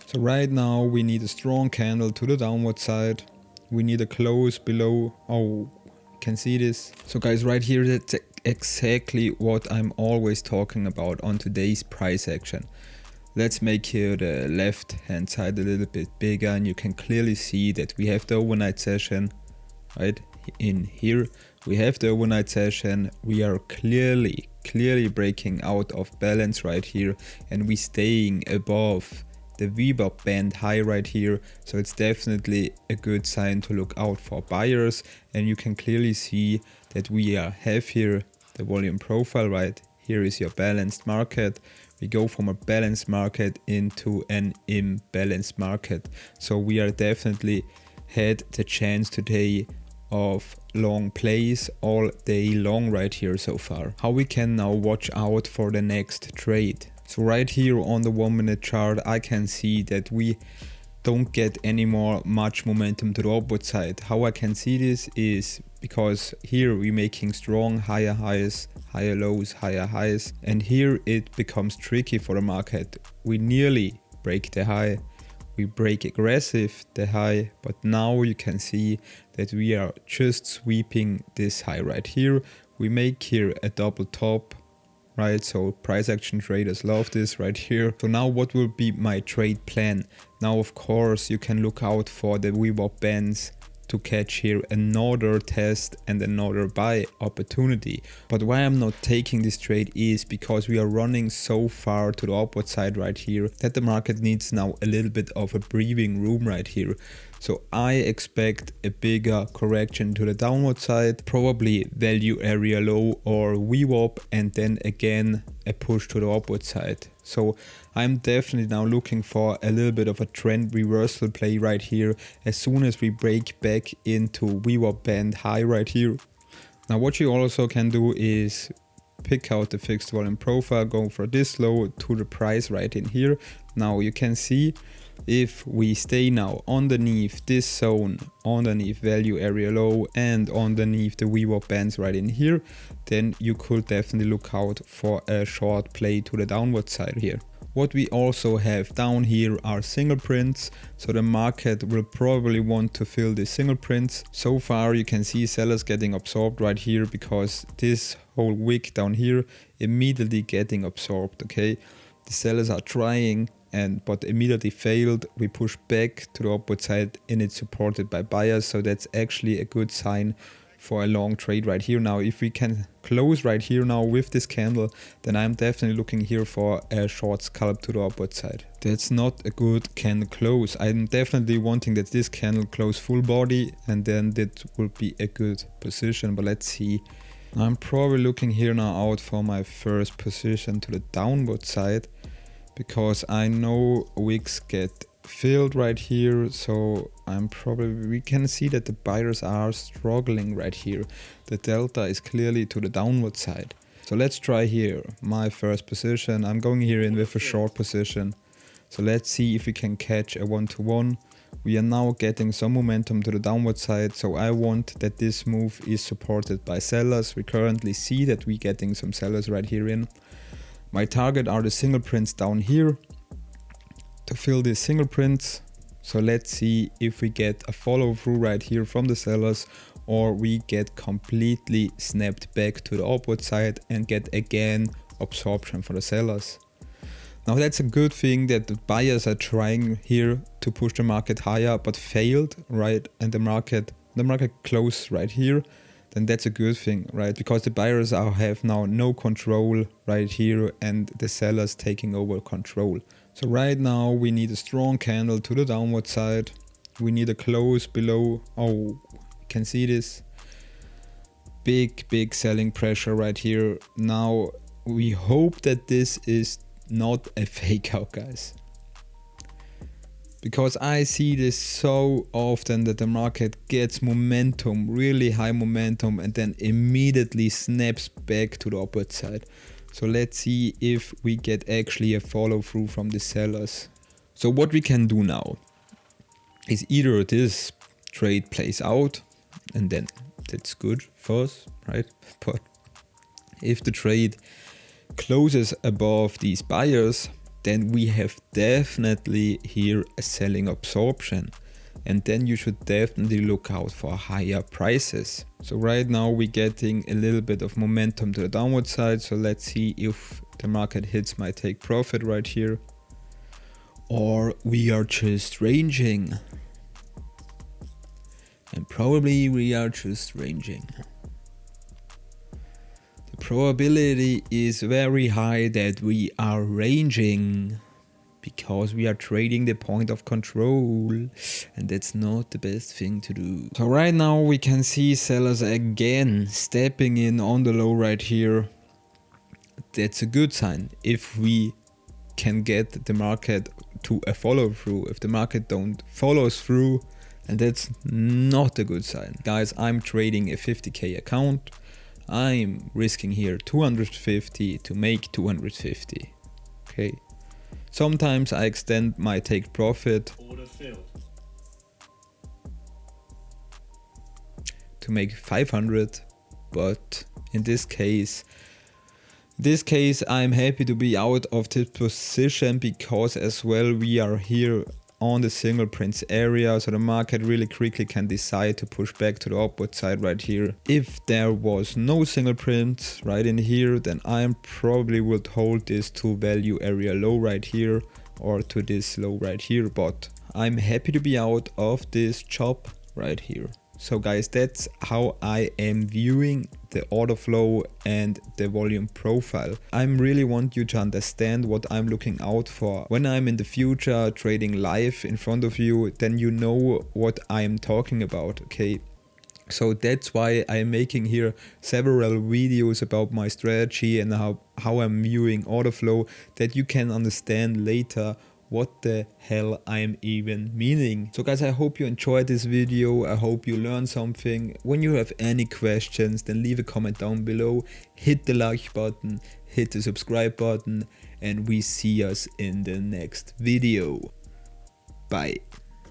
So right now we need a strong candle to the downward side. We need a close below. Oh, you can see this. So guys, right here, that's exactly what I'm always talking about on today's price action. Let's make here the left hand side a little bit bigger, and you can clearly see that we have the overnight session right in here. We have the overnight session. We are clearly breaking out of balance right here, and we staying above the VWAP band high right here. So it's definitely a good sign to look out for buyers, and you can clearly see that we have here the volume profile. Right here is your balanced market. We go from a balanced market into an imbalanced market. So we are definitely had the chance today of long plays all day long right here so far. How we can now watch out for the next trade. So right here on the 1 minute chart, I can see that we don't get any more much momentum to the upward side. How I can see this is because here we're making strong higher highs, higher lows, higher highs, and here it becomes tricky for the market. We nearly break the high, we break aggressive the high, but now you can see that we are just sweeping this high right here. We make here a double top, right? So price action traders love this right here. So now what will be my trade plan? Now of course you can look out for the VWAP bands to catch here another test and another buy opportunity. But why I'm not taking this trade is because we are running so far to the upward side right here that the market needs now a little bit of a breathing room right here. So I expect a bigger correction to the downward side, probably value area low or VWAP, and then again a push to the upward side. So I'm definitely now looking for a little bit of a trend reversal play right here as soon as we break back into VWAP band high right here. Now what you also can do is pick out the fixed volume profile, go for this low to the price right in here. Now you can see if we stay now underneath this zone, underneath value area low and underneath the VWAP bands right in here, then you could definitely look out for a short play to the downward side here. What we also have down here are single prints, so the market will probably want to fill these single prints. So far you can see sellers getting absorbed right here because this whole wick down here immediately getting absorbed. Okay, the sellers are trying but immediately failed. We push back to the upward side and it's supported by buyers, so that's actually a good sign for a long trade right here. Now if we can close right here now with this candle, then I'm definitely looking here for a short scalp to the upward side. That's not a good candle close. I'm definitely wanting that this candle close full body, and then that will be a good position, but let's see. I'm probably looking here now out for my first position to the downward side, because I know wicks get filled right here. So we can see that the buyers are struggling right here. The delta is clearly to the downward side. So let's try here my first position. I'm going here in with a short position. So let's see if we can catch a 1-to-1. We are now getting some momentum to the downward side, so I want that this move is supported by sellers. We currently see that we're getting some sellers right here in. My target are the single prints down here to fill these single prints. So let's see if we get a follow through right here from the sellers, or we get completely snapped back to the upward side and get again absorption for the sellers. Now that's a good thing that the buyers are trying here to push the market higher but failed, right? And the market closed right here. Then that's a good thing, right? Because the buyers have now no control right here and the sellers taking over control. So right now we need a strong candle to the downward side. We need a close below. Oh, you can see this. Big selling pressure right here. Now we hope that this is not a fake out, guys. Because I see this so often that the market gets momentum, really high momentum, and then immediately snaps back to the upward side. So let's see if we get actually a follow through from the sellers. So what we can do now is either this trade plays out, and then that's good for us, right? But if the trade closes above these buyers, then we have definitely here a selling absorption. And then you should definitely look out for higher prices. So right now we're getting a little bit of momentum to the downward side. So let's see if the market hits my take profit right here, or we are just ranging. And probably we are just ranging. The probability is very high that we are ranging, because we are trading the point of control, and that's not the best thing to do. So right now we can see sellers again stepping in on the low right here. That's a good sign if we can get the market to a follow through. If the market don't follow through, and that's not a good sign. Guys, I'm trading a 50k account. I'm risking here 250 to make 250. Okay. Sometimes I extend my take profit to make 500, but in this case I'm happy to be out of this position, because as well we are here on the single prints area, so the market really quickly can decide to push back to the upward side right here. If there was no single print right in here, then I probably would hold this to value area low right here, or to this low right here, but I'm happy to be out of this chop right here. So guys, that's how I am viewing the order flow and the volume profile. I really want you to understand what I'm looking out for. When I'm in the future trading live in front of you, then you know what I'm talking about, okay? So that's why I'm making here several videos about my strategy and how I'm viewing order flow, that you can understand later what the hell I'm even meaning. So guys, I hope you enjoyed this video. I hope you learned something. When you have any questions, then leave a comment down below. Hit the like button, hit the subscribe button, and we see us in the next video. Bye.